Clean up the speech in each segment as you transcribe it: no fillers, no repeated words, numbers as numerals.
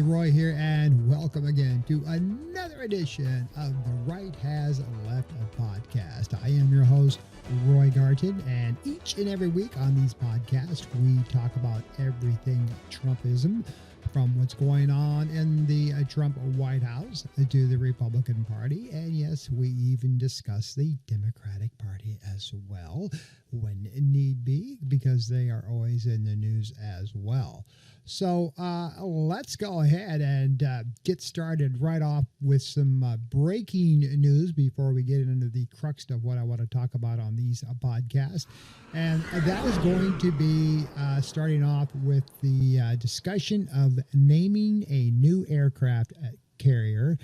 Roy here, and welcome again to another edition of the Right Has Left a podcast. I am your host, Roy Garton, and each and every week on these podcasts, we talk about everything Trumpism, from what's going on in the Trump White House to the Republican Party, and yes, we even discuss the Democratic Party as well when need be, because they are always in the news as well. So let's go ahead and get started right off with some breaking news before we get into the crux of what I want to talk about on these podcasts. And that is going to be starting off with the discussion of naming a new aircraft carrier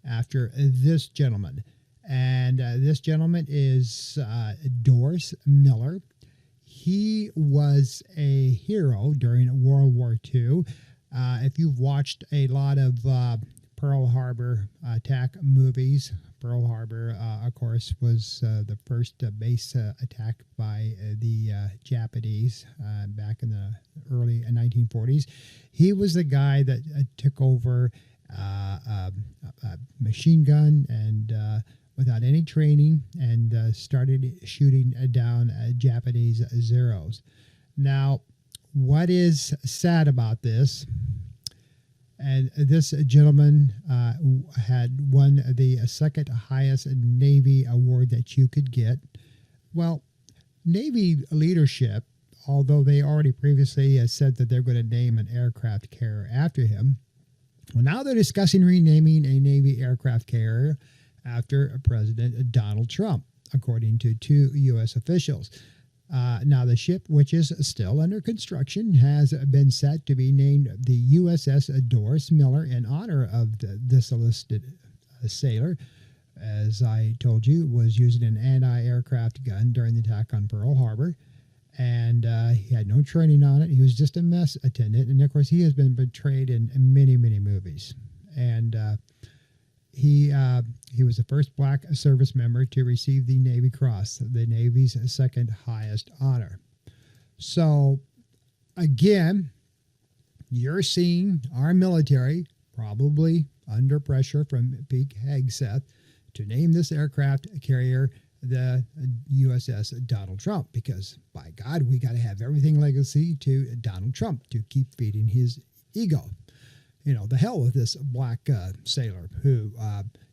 after this gentleman. And this gentleman is Doris Miller. He was a hero during World War II. If you've watched a lot of Pearl Harbor attack movies, Pearl Harbor, of course, was the first base attack by the Japanese back in the early 1940s. He was the guy that took over a machine gun and without any training, and started shooting down Japanese Zeros. Now, what is sad about this, and this gentleman had won the second highest Navy award that you could get. Well, Navy leadership, although they already previously said that they're going to name an aircraft carrier after him, well, now they're discussing renaming a Navy aircraft carrier after President Donald Trump, according to two U.S. officials. Now, the ship, which is still under construction, has been set to be named the USS Doris Miller in honor of this enlisted sailor. As I told you, was using an anti-aircraft gun during the attack on Pearl Harbor, and he had no training on it. He was just a mess attendant, and of course, he has been portrayed in many, many movies. And he was the first black service member to receive the Navy Cross, the Navy's second highest honor. So, again, you're seeing our military probably under pressure from Pete Hegseth to name this aircraft carrier the USS Donald Trump, because, by God, we got to have everything legacy to Donald Trump to keep feeding his ego. You know, the hell with this black sailor who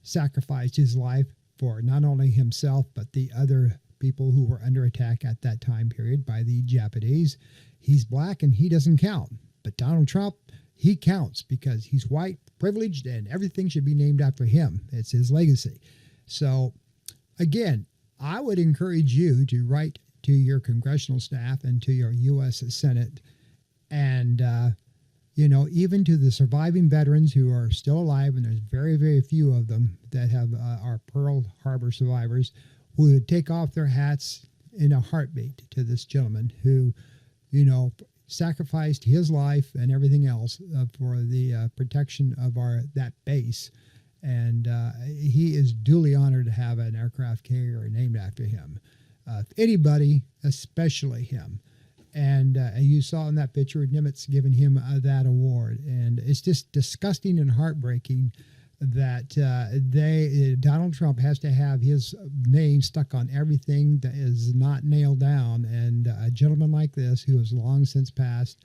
sacrificed his life for not only himself, but the other people who were under attack at that time period by the Japanese. He's black and he doesn't count. But Donald Trump, he counts because he's white, privileged, and everything should be named after him. It's his legacy. So, again, I would encourage you to write to your congressional staff and to your U.S. Senate and even to the surviving veterans who are still alive, and there's very, very few of them that have are Pearl Harbor survivors, who would take off their hats in a heartbeat to this gentleman who, sacrificed his life and everything else for the protection of that base. And he is duly honored to have an aircraft carrier named after him. Anybody, especially him. And you saw in that picture Nimitz giving him that award. And it's just disgusting and heartbreaking that Donald Trump has to have his name stuck on everything that is not nailed down. And a gentleman like this, who has long since passed,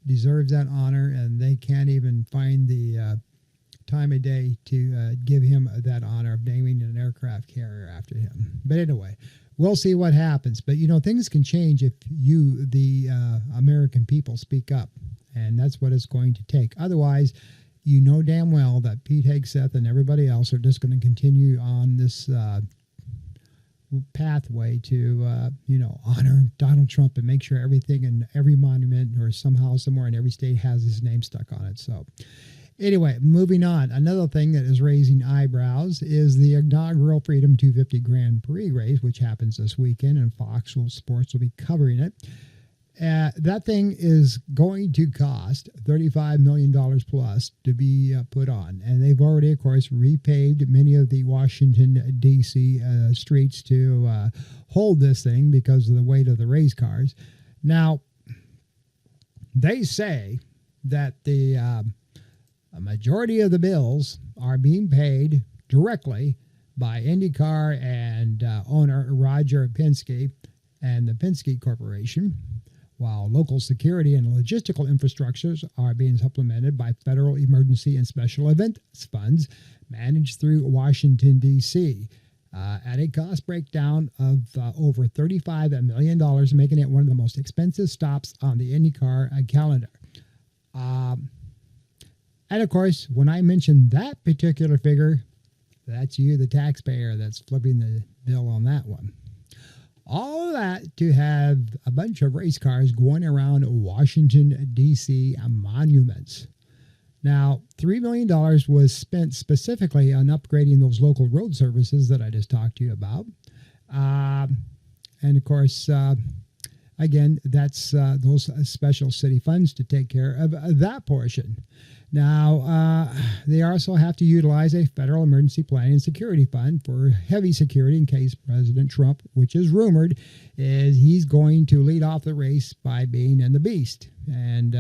deserves that honor, and they can't even find the time of day to give him that honor of naming an aircraft carrier after him. But anyway, we'll see what happens. But, things can change if you, the American people, speak up. And that's what it's going to take. Otherwise, you know damn well that Pete Hegseth and everybody else are just going to continue on this pathway to, honor Donald Trump and make sure everything in every monument or somehow, somewhere in every state has his name stuck on it. So, anyway, moving on. Another thing that is raising eyebrows is the inaugural Freedom 250 Grand Prix race, which happens this weekend, and Fox Sports will be covering it. That thing is going to cost $35 million plus to be put on. And they've already, of course, repaved many of the Washington, D.C. Streets to hold this thing because of the weight of the race cars. Now, they say that the A majority of the bills are being paid directly by IndyCar and owner Roger Penske and the Penske Corporation, while local security and logistical infrastructures are being supplemented by federal emergency and special events funds managed through Washington, D.C., at a cost breakdown of over $35 million, making it one of the most expensive stops on the IndyCar calendar. And of course, when I mention that particular figure, that's you, the taxpayer, that's flipping the bill on that one. All of that to have a bunch of race cars going around Washington, D.C. monuments. Now, $3 million was spent specifically on upgrading those local road services that I just talked to you about. And of course, again, that's those special city funds to take care of that portion. Now, they also have to utilize a federal emergency planning and security fund for heavy security in case President Trump, which is rumored, is he's going to lead off the race by being in the Beast. And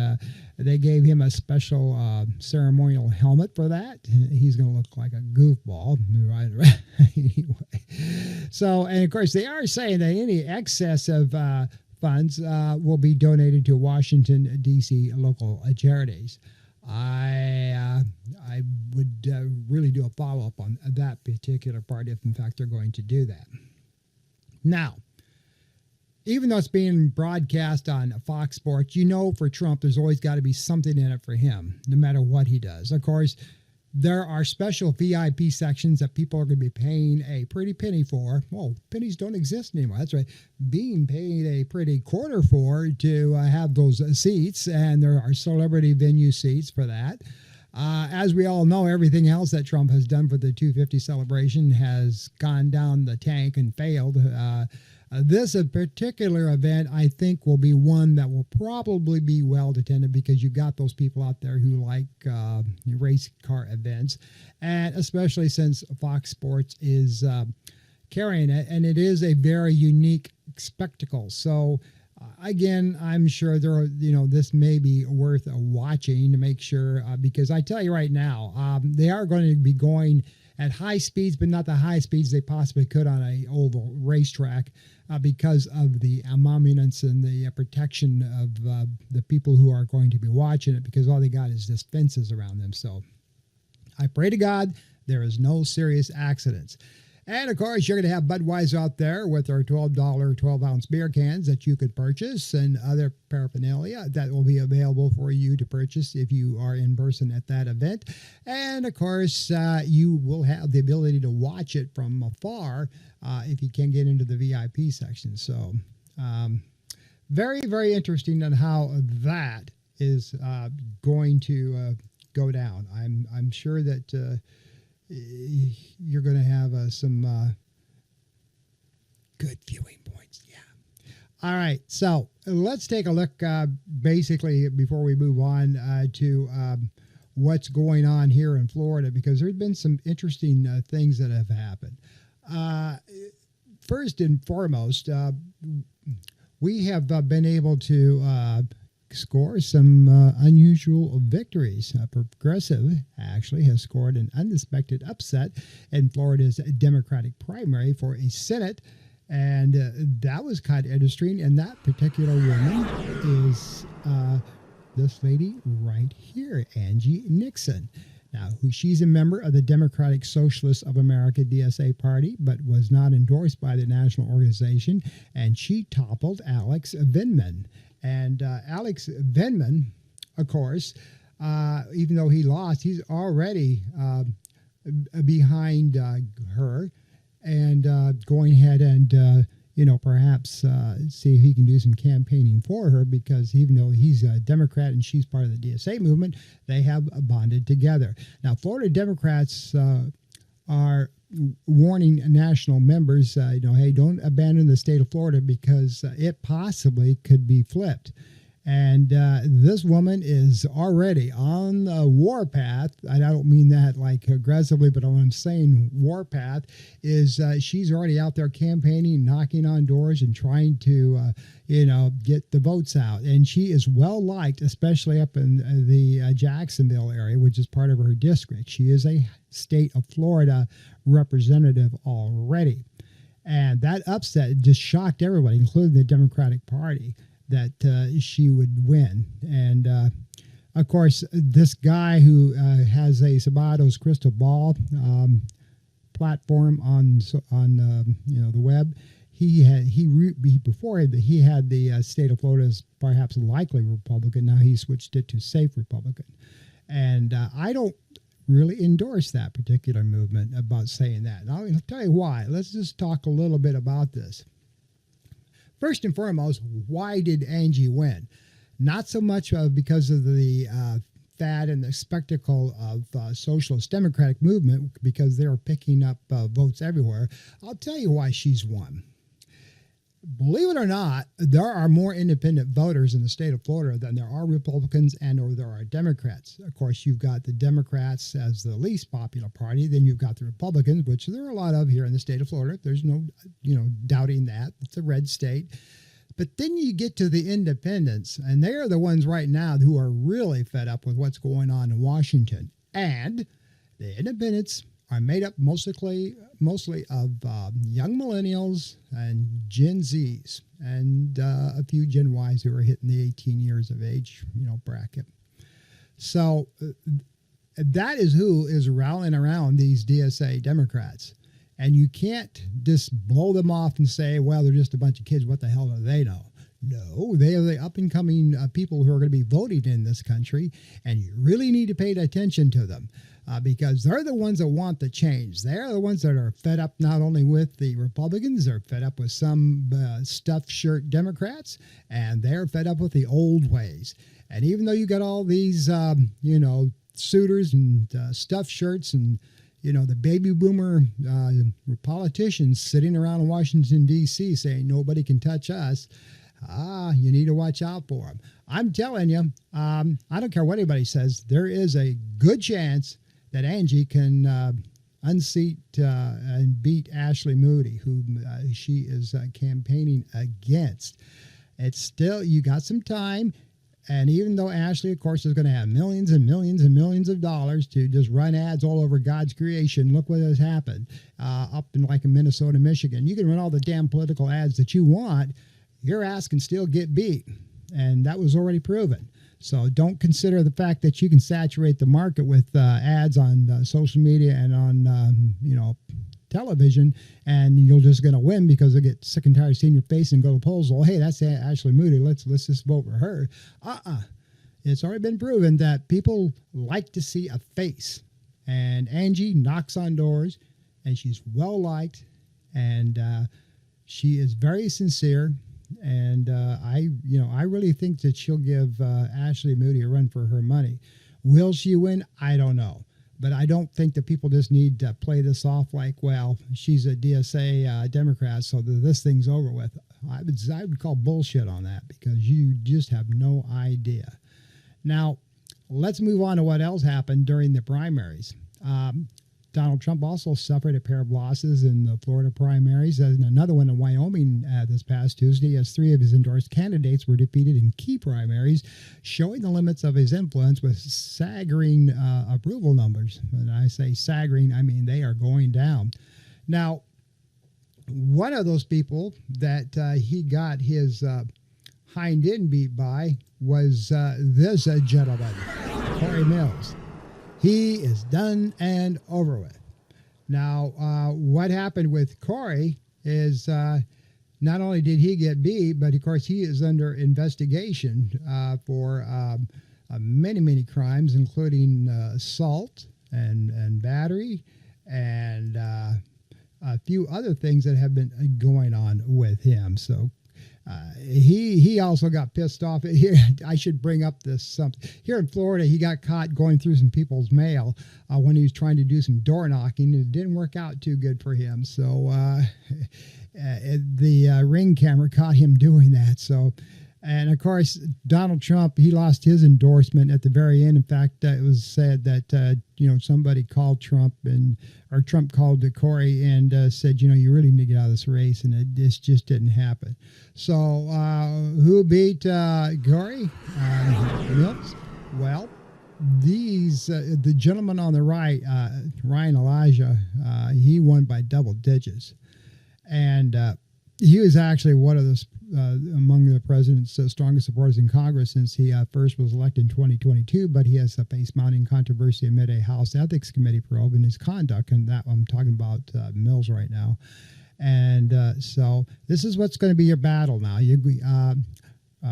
they gave him a special ceremonial helmet for that. He's going to look like a goofball. Right? Anyway. So, and of course, they are saying that any excess of funds will be donated to Washington, D.C. local charities. I would really do a follow-up on that particular part if, in fact, they're going to do that. Now, even though it's being broadcast on Fox Sports, you know for Trump there's always got to be something in it for him, no matter what he does. Of course, there are special VIP sections that people are going to be paying a pretty penny for. Well, pennies don't exist anymore. That's right. Being paid a pretty quarter for to have those seats, and there are celebrity venue seats for that. As we all know, everything else that Trump has done for the 250 celebration has gone down the tank and failed. This particular event, I think, will be one that will probably be well attended because you got those people out there who like race car events, and especially since Fox Sports is carrying it, and it is a very unique spectacle. So, again, I'm sure this may be worth watching to make sure because I tell you right now, they are going to be going at high speeds, but not the high speeds they possibly could on a oval racetrack because of the monuments and the protection of the people who are going to be watching it, because all they got is just fences around them. So I pray to God there is no serious accidents. And, of course, you're going to have Budweiser out there with our $12 12-ounce beer cans that you could purchase and other paraphernalia that will be available for you to purchase if you are in person at that event. And, of course, you will have the ability to watch it from afar if you can get into the VIP section. So, very, very interesting on how that is going to go down. I'm sure that you're going to have some good viewing points. Yeah. All right. So let's take a look basically before we move on to what's going on here in Florida, because there's been some interesting things that have happened. First and foremost, we have been able to score some unusual victories. Progressive actually has scored an unexpected upset in Florida's Democratic primary for a Senate, and that was kind of interesting. And that particular woman is this lady right here, Angie Nixon. Now, she's a member of the Democratic Socialists of America, DSA party, but was not endorsed by the national organization, and she toppled Alex Vindman. And Alex Vindman, of course, even though he lost, he's already behind her and going ahead and, perhaps see if he can do some campaigning for her, because even though he's a Democrat and she's part of the DSA movement, they have bonded together. Now, Florida Democrats are warning national members, hey, don't abandon the state of Florida because it possibly could be flipped. And this woman is already on the warpath. And I don't mean that like aggressively, but what I'm saying warpath is she's already out there campaigning, knocking on doors and trying to, get the votes out. And she is well liked, especially up in the Jacksonville area, which is part of her district. She is a state of Florida representative already. And that upset just shocked everybody, including the Democratic Party, that she would win. And of course, this guy who has a Sabato's crystal ball platform on the web, he had the state of Florida as perhaps likely Republican. Now he switched it to safe Republican, and I don't really endorse that particular movement about saying that. And I'll tell you why. Let's just talk a little bit about this. First and foremost, why did Angie win? Not so much because of the fad and the spectacle of socialist democratic movement, because they're picking up votes everywhere. I'll tell you why she's won. Believe it or not, there are more independent voters in the state of Florida than there are Republicans or there are Democrats. Of course, you've got the Democrats as the least popular party. Then you've got the Republicans, which there are a lot of here in the state of Florida. There's no, doubting that. It's a red state. But then you get to the independents, and they're the ones right now who are really fed up with what's going on in Washington. And the independents are made up mostly of young millennials and Gen Zs and a few Gen Ys who are hitting the 18 years of age, bracket. So that is who is rallying around these DSA Democrats. And you can't just blow them off and say, well, they're just a bunch of kids. What the hell do they know? No, they are the up-and-coming people who are going to be voting in this country, and you really need to pay attention to them because they're the ones that want the change. They're the ones that are fed up not only with the Republicans, they're fed up with some stuffed shirt Democrats, and they're fed up with the old ways. And even though you got all these, suitors and stuffed shirts and the baby boomer politicians sitting around in Washington, D.C. saying nobody can touch us, you need to watch out for them. I'm telling you, I don't care what anybody says, there is a good chance that Angie can unseat and beat Ashley Moody, who she is campaigning against. It's still, you got some time. And even though Ashley, of course, is going to have millions and millions and millions of dollars to just run ads all over God's creation, look what has happened up in Minnesota, Michigan. You can run all the damn political ads that you want. Your ass can still get beat. And that was already proven. So don't consider the fact that you can saturate the market with ads on social media and on, television, and you're just going to win because they'll get sick and tired of seeing your face and go to the polls. Well, hey, that's Ashley Moody. Let's just vote for her. It's already been proven that people like to see a face. And Angie knocks on doors, and she's well liked, and she is very sincere. And I really think that she'll give Ashley Moody a run for her money. Will she win? I don't know. But I don't think that people just need to play this off like, well, she's a DSA Democrat, so this thing's over with. I would call bullshit on that because you just have no idea. Now, let's move on to what else happened during the primaries. Donald Trump also suffered a pair of losses in the Florida primaries and another one in Wyoming this past Tuesday, as three of his endorsed candidates were defeated in key primaries, showing the limits of his influence with staggering approval numbers. When I say staggering, I mean they are going down. Now, one of those people that he got his hind end beat by was this gentleman, Corey Mills. He is done and over with. Now, what happened with Corey is not only did he get beat, but of course he is under investigation for many, many crimes, including assault and battery and a few other things that have been going on with him. So he also got pissed off. Here, I should bring up this something. Here in Florida, he got caught going through some people's mail when he was trying to do some door knocking. It didn't work out too good for him. So the Ring camera caught him doing that. So And of course, Donald Trump, he lost his endorsement at the very end. In fact, it was said that, somebody called Trump or Trump called to Corey and said, you really need to get out of this race. And this just didn't happen. So who beat Corey? Mills? Well, the gentleman on the right, Ryan Elijah, he won by double digits. And he was actually one of the among the president's strongest supporters in Congress since he first was elected in 2022, but he has faced mounting controversy amid a House Ethics Committee probe in his conduct, and that I'm talking about Mills right now. And so this is what's going to be your battle now.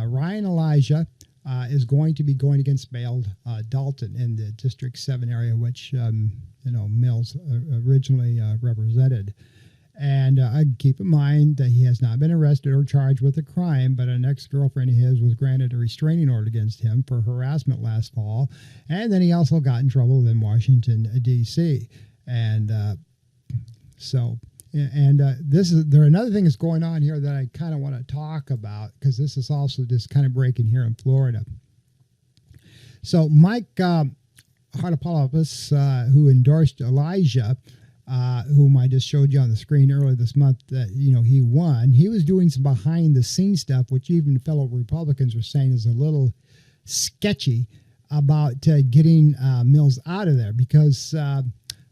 Ryan Elijah is going to be going against Bale Dalton in the District 7 area, which Mills originally represented. And keep in mind that he has not been arrested or charged with a crime, but an ex-girlfriend of his was granted a restraining order against him for harassment last fall. And then he also got in trouble in Washington, D.C. And another thing that's going on here that I kind of want to talk about, because this is also just kind of breaking here in Florida. So Mike Hartopoulos, who endorsed Elijah, whom I just showed you on the screen earlier this month, that he won. He was doing some behind-the-scenes stuff, which even fellow Republicans were saying is a little sketchy about getting Mills out of there, because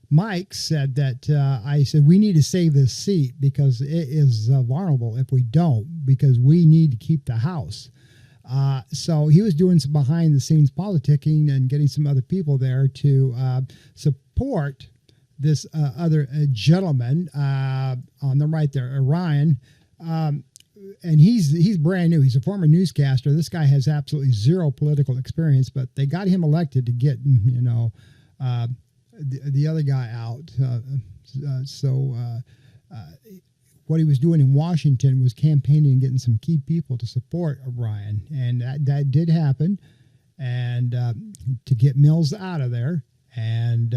Mike said that I said we need to save this seat because it is vulnerable if we don't, because we need to keep the House. So he was doing some behind-the-scenes politicking and getting some other people there to support this other gentleman on the right there, Ryan, and he's brand new. He's a former newscaster. This guy has absolutely zero political experience, but they got him elected to get the other guy out. What he was doing in Washington was campaigning and getting some key people to support Ryan, and that did happen, and to get Mills out of there. And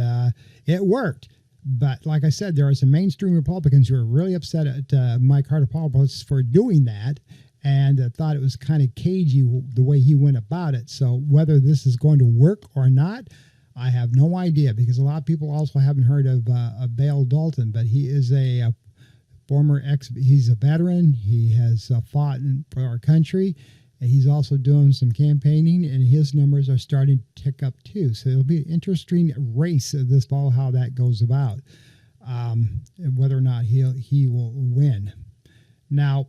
it worked. But like I said, there are some mainstream Republicans who are really upset at Mike Hartopoulos for doing that, and thought it was kind of cagey the way he went about it. So whether this is going to work or not, I have no idea, because a lot of people also haven't heard of Bale Dalton, but he is a he's a veteran. He has fought for our country. He's also doing some campaigning, and his numbers are starting to tick up too. So it'll be an interesting race this fall, how that goes about, whether or not he will win. Now,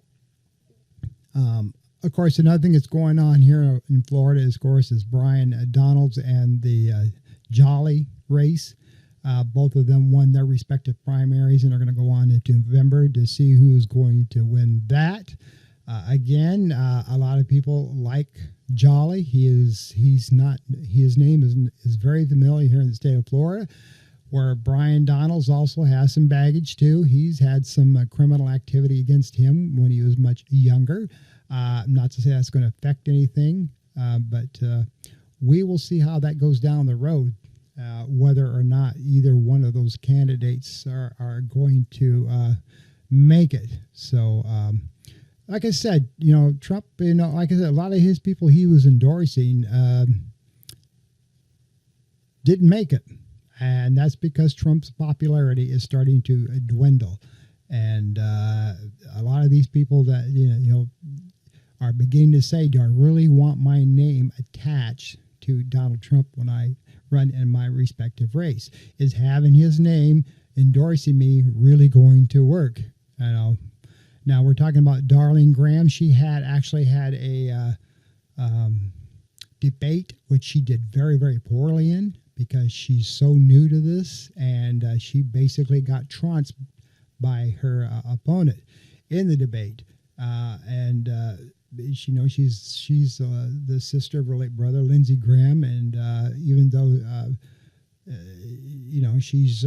of course, another thing that's going on here in Florida, is Brian Donalds and the Jolly race. Both of them won their respective primaries and are going to go on into November to see who is going to win that. Again, a lot of people like Jolly. His name is very familiar here in the state of Florida, where Brian Donalds also has some baggage too. He's had some criminal activity against him when he was much younger. Not to say that's going to affect anything, but we will see how that goes down the road, whether or not either one of those candidates are going to make it. So, like I said, Trump, like I said, a lot of his people he was endorsing didn't make it. And that's because Trump's popularity is starting to dwindle. And a lot of these people that, are beginning to say, do I really want my name attached to Donald Trump when I run in my respective race? Is having his name endorsing me really going to work? Now we're talking about Darlene Graham. She actually had a debate, which she did very, very poorly in, because she's so new to this, and she basically got trounced by her opponent in the debate. She's the sister of her late brother, Lindsey Graham, and even though she's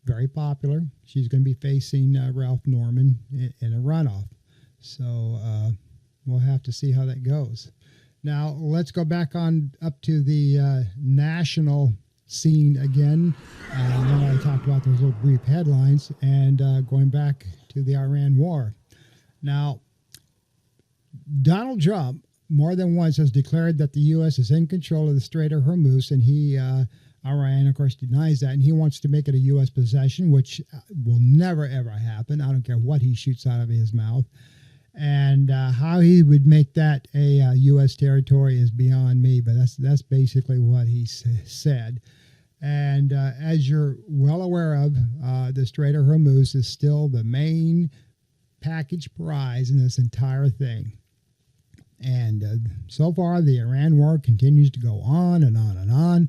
very popular, she's going to be facing Ralph Norman in a runoff. So we'll have to see how that goes. Now let's go back on up to the national scene again. Then I talked about those little brief headlines, and going back to the Iran war. Now, Donald Trump more than once has declared that the U.S. is in control of the Strait of Hormuz, and Iran, of course, denies that, and he wants to make it a U.S. possession, which will never, ever happen. I don't care what he shoots out of his mouth. And how he would make that a U.S. territory is beyond me, but that's basically what he said. And as you're well aware of, the Strait of Hormuz is still the main package prize in this entire thing. And so far, the Iran war continues to go on and on and on.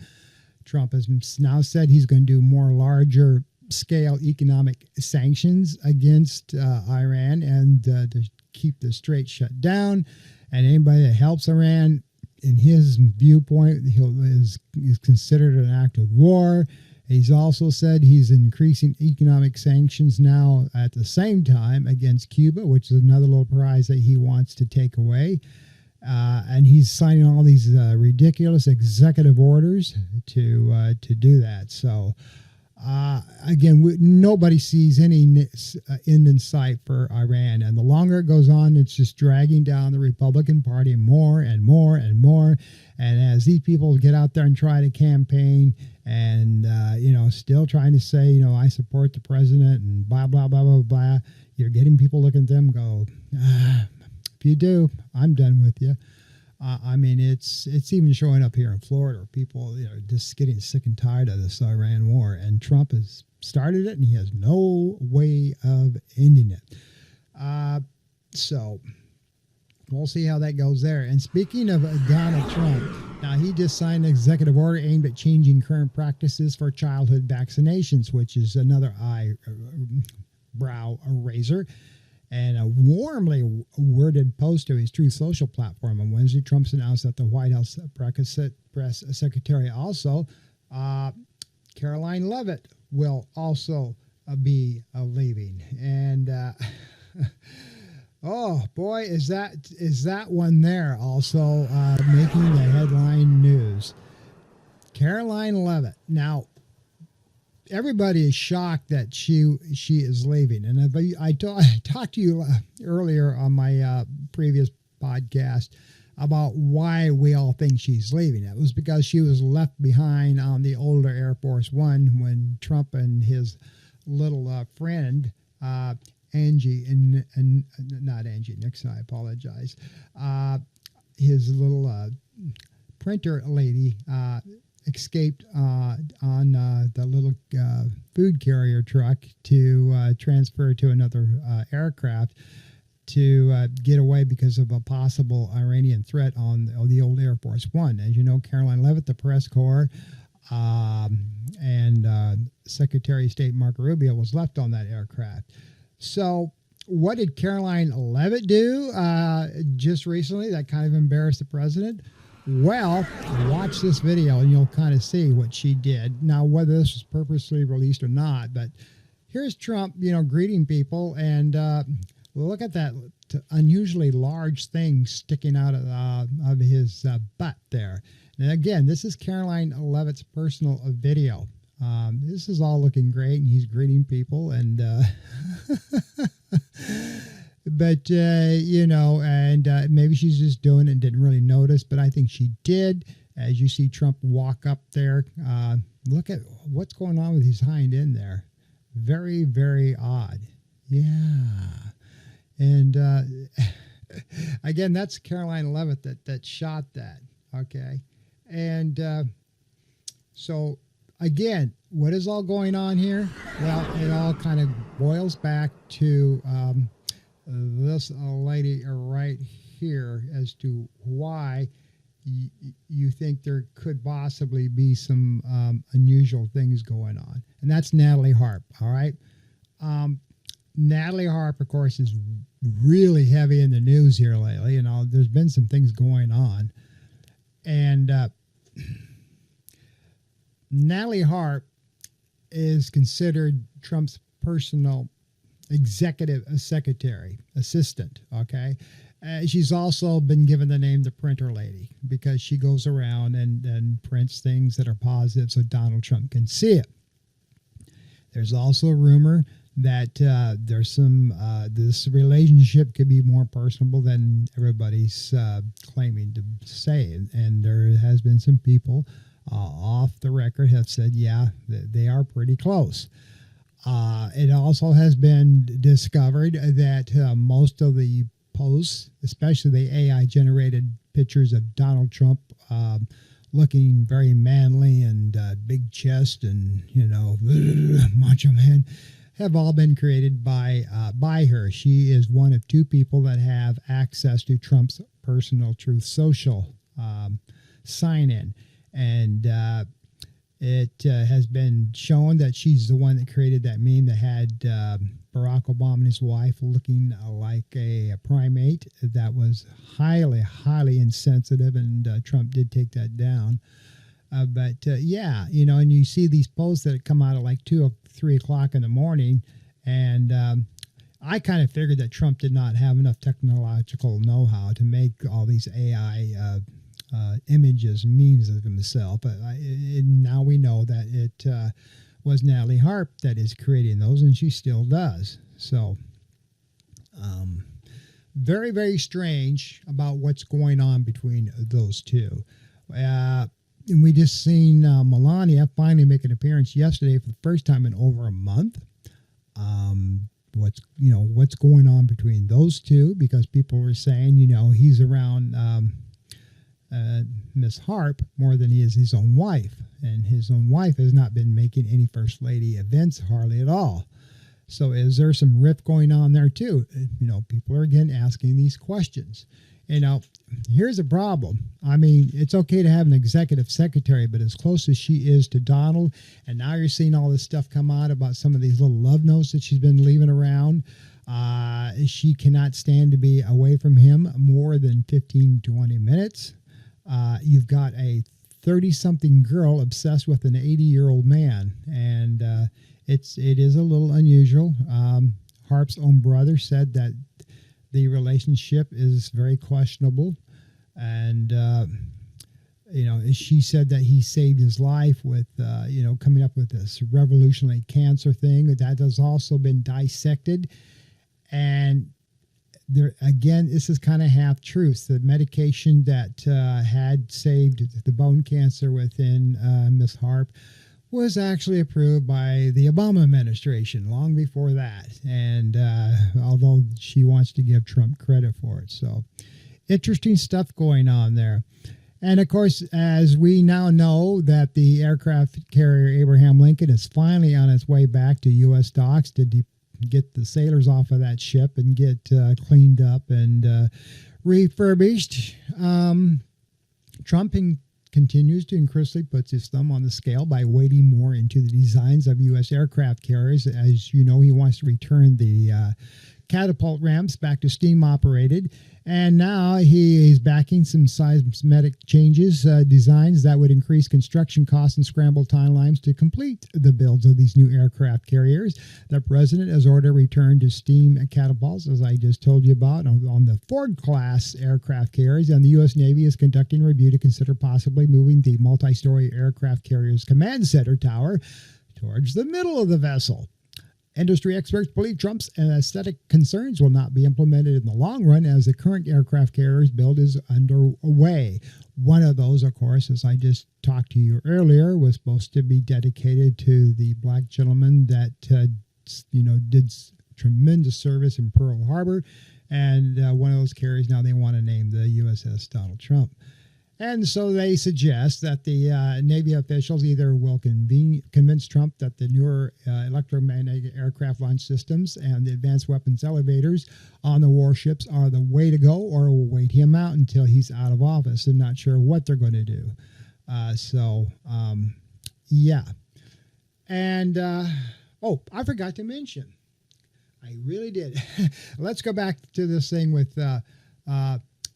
Trump has now said he's going to do more larger scale economic sanctions against Iran and to keep the strait shut down. And anybody that helps Iran, in his viewpoint, is considered an act of war. He's also said he's increasing economic sanctions now at the same time against Cuba, which is another little prize that he wants to take away. And he's signing all these ridiculous executive orders to do that. So, again, nobody sees any end in sight for Iran. And the longer it goes on, it's just dragging down the Republican Party more and more and more. And as these people get out there and try to campaign and, still trying to say, I support the president and blah, blah, blah, blah, blah, you're getting people looking at them and go, if you do, I'm done with you. It's even showing up here in Florida. People, just getting sick and tired of this Iran war, and Trump has started it, and he has no way of ending it. So we'll see how that goes there. And speaking of Donald Trump, now he just signed an executive order aimed at changing current practices for childhood vaccinations, which is another eyebrow raiser. And a warmly worded post to his Truth Social platform on Wednesday, Trump's announced that the White House press secretary also, Caroline Leavitt, will also be leaving. And oh boy, is that one there also making the headline news. Caroline Leavitt. Now, everybody is shocked that she is leaving. And I talked to you earlier on my previous podcast about why we all think she's leaving. It was because she was left behind on the older Air Force One when Trump and his little friend, Angie, and not Angie Nixon, I apologize, his little printer lady, escaped on the little food carrier truck to transfer to another aircraft to get away because of a possible Iranian threat on the old Air Force One. As you know, Caroline Leavitt, the press corps, and Secretary of State Marco Rubio was left on that aircraft. So what did Caroline Leavitt do just recently that kind of embarrassed the president? Well, watch this video and you'll kind of see what she did. Now, whether this was purposely released or not, but here's Trump, greeting people, and look at that unusually large thing sticking out of his butt there. And again, this is Caroline Leavitt's personal video. This is all looking great, and he's greeting people, and but and maybe she's just doing it and didn't really notice, but I think she did. As you see Trump walk up there, look at what's going on with his hind end there. Very, very odd. Yeah. And again, that's Caroline Leavitt that shot that. Okay. And so again, what is all going on here? Well, it all kind of boils back to this lady right here as to why you think there could possibly be some unusual things going on. And that's Natalie Harp, all right? Natalie Harp, of course, is really heavy in the news here lately. There's been some things going on. And Natalie Harp is considered Trump's personal executive secretary, assistant, okay? She's also been given the name the printer lady because she goes around and prints things that are positive so Donald Trump can see it. There's also a rumor that there's some this relationship could be more personable than everybody's claiming to say, and there has been some people off the record have said, yeah, they are pretty close. It also has been discovered that most of the posts, especially the AI generated pictures of Donald Trump looking very manly and big chest and, macho man, have all been created by her. She is one of two people that have access to Trump's personal Truth Social sign-in. And it has been shown that she's the one that created that meme that had Barack Obama and his wife looking like a primate. That was highly, highly insensitive, and Trump did take that down. But and you see these posts that come out at like 2 or 3 o'clock in the morning, and I kind of figured that Trump did not have enough technological know-how to make all these AI images, memes of himself. But now we know that it was Natalie Harp that is creating those, and she still does. So very, very strange about what's going on between those two. And we just seen Melania finally make an appearance yesterday for the first time in over a month. What's going on between those two? Because people were saying, he's around Miss Harp more than he is his own wife, and his own wife has not been making any First Lady events hardly at all. So is there some rift going on there too? People are again asking these questions. Here's a problem. I mean, it's okay to have an executive secretary, but as close as she is to Donald, and now you're seeing all this stuff come out about some of these little love notes that she's been leaving around. She cannot stand to be away from him more than 15, 20 minutes. You've got a 30-something girl obsessed with an 80-year-old man, and it is a little unusual. Harp's own brother said that the relationship is very questionable, and she said that he saved his life with coming up with this revolutionary cancer thing that has also been dissected, and there again, this is kind of half truths. The medication that had saved the bone cancer within Miss Harp was actually approved by the Obama administration long before that. And although she wants to give Trump credit for it. So interesting stuff going on there. And of course, as we now know that the aircraft carrier Abraham Lincoln is finally on its way back to U.S. docks to get the sailors off of that ship and get cleaned up and refurbished. Trump continues to increasingly put his thumb on the scale by wading more into the designs of U.S. aircraft carriers. As you know, he wants to return the catapult ramps back to steam operated. And now he is backing some seismic changes, designs that would increase construction costs and scramble timelines to complete the builds of these new aircraft carriers. The president has ordered a return to steam catapults, as I just told you about, on the Ford-class aircraft carriers. And the U.S. Navy is conducting a review to consider possibly moving the multi-story aircraft carrier's command center tower towards the middle of the vessel. Industry experts believe Trump's aesthetic concerns will not be implemented in the long run as the current aircraft carrier's build is underway. One of those, of course, as I just talked to you earlier, was supposed to be dedicated to the black gentleman that, did tremendous service in Pearl Harbor. And one of those carriers, now they want to name the USS Donald Trump. And so they suggest that the Navy officials either will convince Trump that the newer electromagnetic aircraft launch systems and the advanced weapons elevators on the warships are the way to go, or will wait him out until he's out of office. And not sure what they're going to do. Yeah. And, I forgot to mention. I really did. Let's go back to this thing with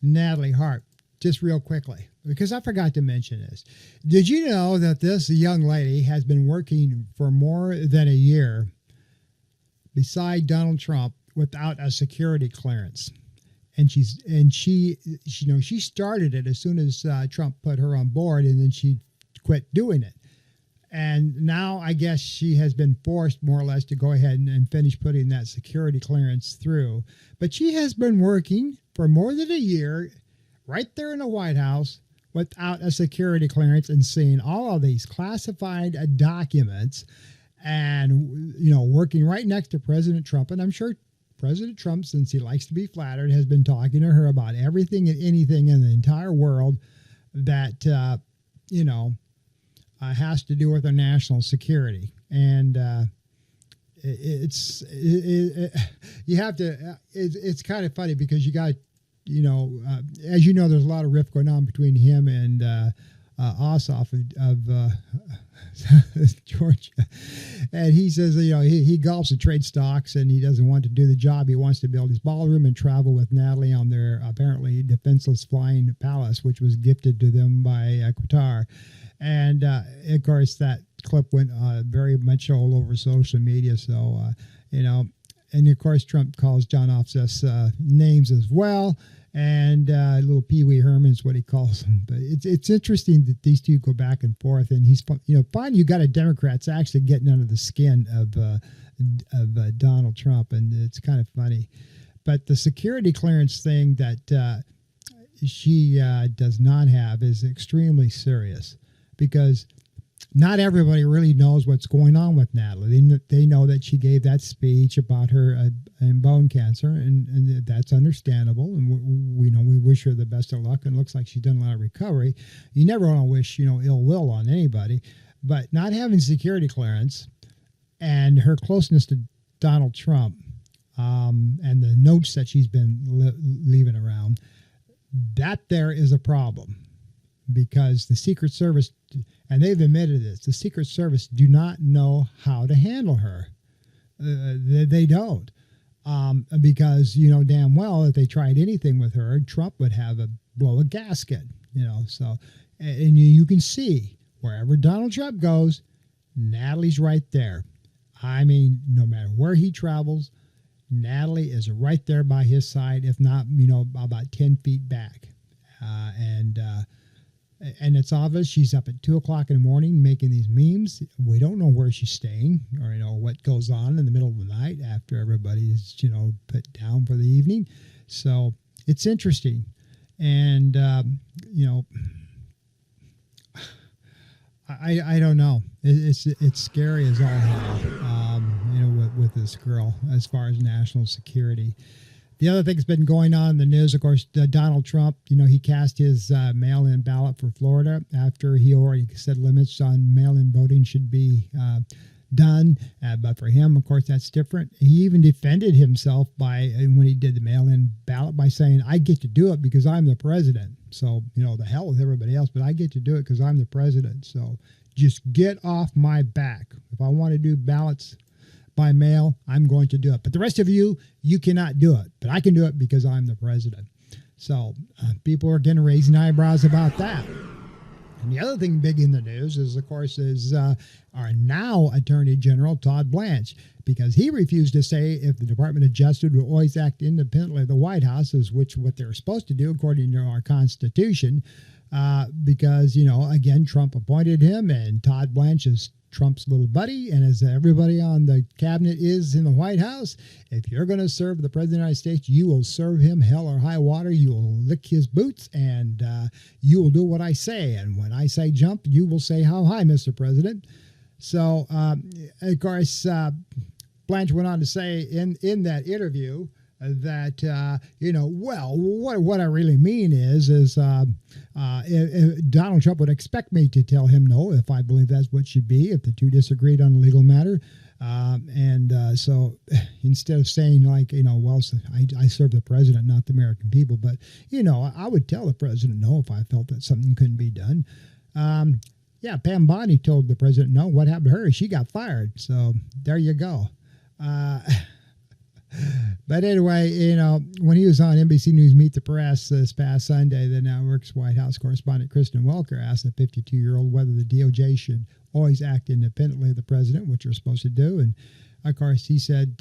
Natalie Harp. Just real quickly, because I forgot to mention this. Did you know that this young lady has been working for more than a year beside Donald Trump without a security clearance? And she started it as soon as Trump put her on board, and then she quit doing it. And now I guess she has been forced more or less to go ahead and finish putting that security clearance through. But she has been working for more than a year right there in the White House without a security clearance and seeing all of these classified documents and, working right next to President Trump. And I'm sure President Trump, since he likes to be flattered, has been talking to her about everything and anything in the entire world that, has to do with our national security. And it's kind of funny because you got, as you know, there's a lot of rift going on between him and Ossoff of Georgia. And he says, he golfs and trades stocks and he doesn't want to do the job. He wants to build his ballroom and travel with Natalie on their apparently defenseless flying palace, which was gifted to them by Qatar. And, of course, that clip went very much all over social media. So, and, of course, Trump calls John Ossoff names as well. And little Pee Wee Herman's what he calls him. But it's interesting that these two go back and forth. And he's, finally you got a Democrats actually getting under the skin of Donald Trump. And it's kind of funny. But the security clearance thing that she does not have is extremely serious. Because not everybody really knows what's going on with Natalie. They know that she gave that speech about her bone cancer, and that's understandable. And we wish her the best of luck. And it looks like she's done a lot of recovery. You never want to wish ill will on anybody, but not having security clearance and her closeness to Donald Trump and the notes that she's been leaving around, that there is a problem. Because the Secret Service, and they've admitted this, the Secret Service do not know how to handle her. They don't. Because damn well if they tried anything with her, Trump would have blow a gasket. So, and you can see wherever Donald Trump goes, Natalie's right there. I mean, no matter where he travels, Natalie is right there by his side, if not, about 10 feet back. And it's obvious she's up at 2:00 in the morning making these memes. We don't know where she's staying or, what goes on in the middle of the night after everybody's, put down for the evening. So it's interesting. And, I don't know. It's scary as all hell, with this girl as far as national security. The other thing that's been going on in the news, of course, Donald Trump, he cast his mail-in ballot for Florida after he already said limits on mail-in voting should be done. But for him, of course, that's different. He even defended himself when he did the mail-in ballot by saying, I get to do it because I'm the president. So, the hell with everybody else, but I get to do it because I'm the president. So just get off my back. If I want to do ballots by mail, I'm going to do it. But the rest of you cannot do it. But I can do it because I'm the president. So people are getting raising eyebrows about that. And the other thing big in the news is, of course, our now Attorney General, Todd Blanche, because he refused to say if the Department of Justice would always act independently of the White House, what they're supposed to do according to our Constitution, because, again, Trump appointed him and Todd Blanche is Trump's little buddy, and as everybody on the cabinet is in the White House, if you're going to serve the President of the United States, you will serve him hell or high water. You will lick his boots, and you will do what I say. And when I say jump, you will say how high, Mr. President. So, of course, Blanche went on to say in that interview that, what I really mean is if Donald Trump would expect me to tell him no if I believe that's what should be, if the two disagreed on a legal matter. So instead of saying I serve the president, not the American people, but, I would tell the president no if I felt that something couldn't be done. Pam Bondi told the president no. What happened to her? She got fired. So there you go. But anyway, when he was on NBC News Meet the Press this past Sunday, the network's White House correspondent Kristen Welker asked the 52-year-old whether the DOJ should always act independently of the president, which you're supposed to do. And, of course, he said,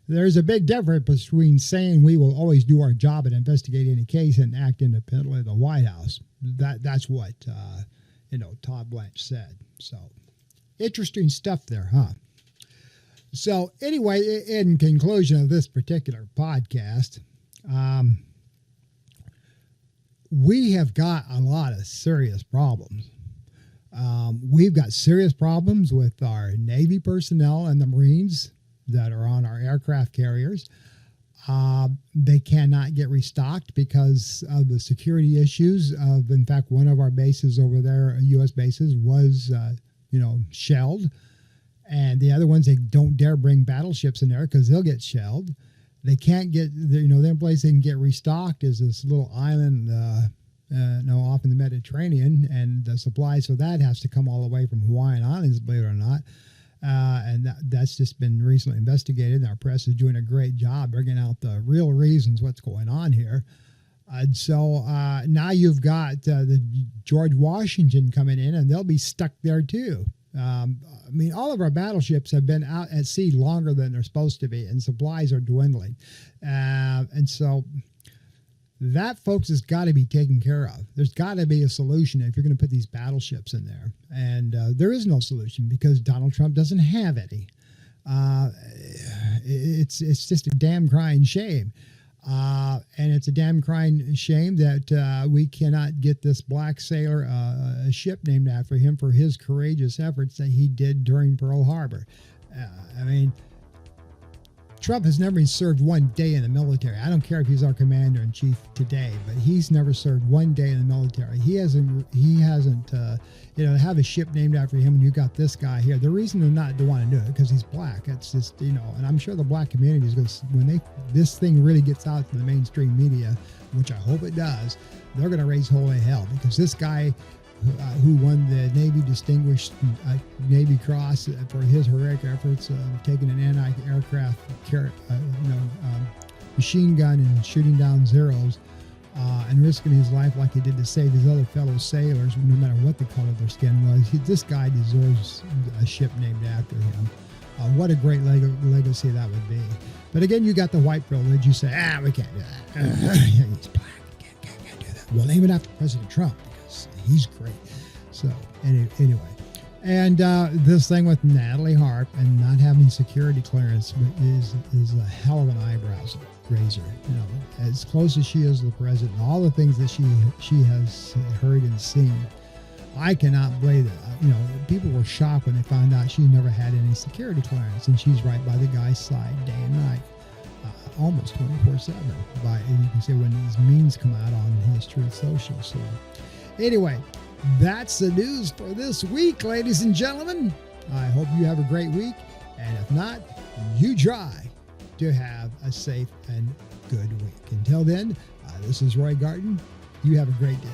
there's a big difference between saying we will always do our job and investigate any case and act independently of the White House. That's what, Todd Blanche said. So Interesting stuff there, huh? So anyway, in conclusion of this particular podcast, we have got a lot of serious problems. We've got serious problems with our Navy personnel and the Marines that are on our aircraft carriers. They cannot get restocked because of the security issues of, in fact, one of our bases over there, U.S. bases, was, shelled. And the other ones, they don't dare bring battleships in there because they'll get shelled. They can't get, the only place they can get restocked is this little island, off in the Mediterranean, and the supplies for that has to come all the way from Hawaiian Islands, believe it or not. And that's just been recently investigated. Our press is doing a great job bringing out the real reasons what's going on here. And so now you've got the George Washington coming in, and they'll be stuck there too. All of our battleships have been out at sea longer than they're supposed to be, and supplies are dwindling. And so that, folks, has got to be taken care of. There's got to be a solution if you're going to put these battleships in there. And there is no solution because Donald Trump doesn't have any. It's just a damn crying shame. And it's a damn crying shame that we cannot get this black sailor a ship named after him for his courageous efforts that he did during Pearl Harbor. Trump has never served one day in the military. I don't care if he's our commander-in-chief today, but he's never served one day in the military. He hasn't have a ship named after him, and you got this guy here. The reason they're not, they want to do it because he's black. It's just, and I'm sure the black community is going to, when this thing really gets out to the mainstream media, which I hope it does, they're going to raise holy hell because this guy who won the Navy Distinguished Navy Cross for his heroic efforts taking an anti-aircraft machine gun and shooting down Zeros and risking his life like he did to save his other fellow sailors, no matter what the color of their skin was. This guy deserves a ship named after him. What a great legacy that would be. But again, you got the white privilege. You say, we can't do that. He's black. Can't do that. Well, name it after President Trump. He's great. So anyway, and this thing with Natalie Harp and not having security clearance is a hell of an eyebrow raiser. As close as she is to the president, and all the things that she has heard and seen, I cannot believe that. People were shocked when they found out she never had any security clearance, and she's right by the guy's side day and night, almost 24/7. You can say when these memes come out on his Truth Social. So. Anyway, that's the news for this week, ladies and gentlemen. I hope you have a great week. And if not, you try to have a safe and good week. Until then, this is Roy Garten. You have a great day.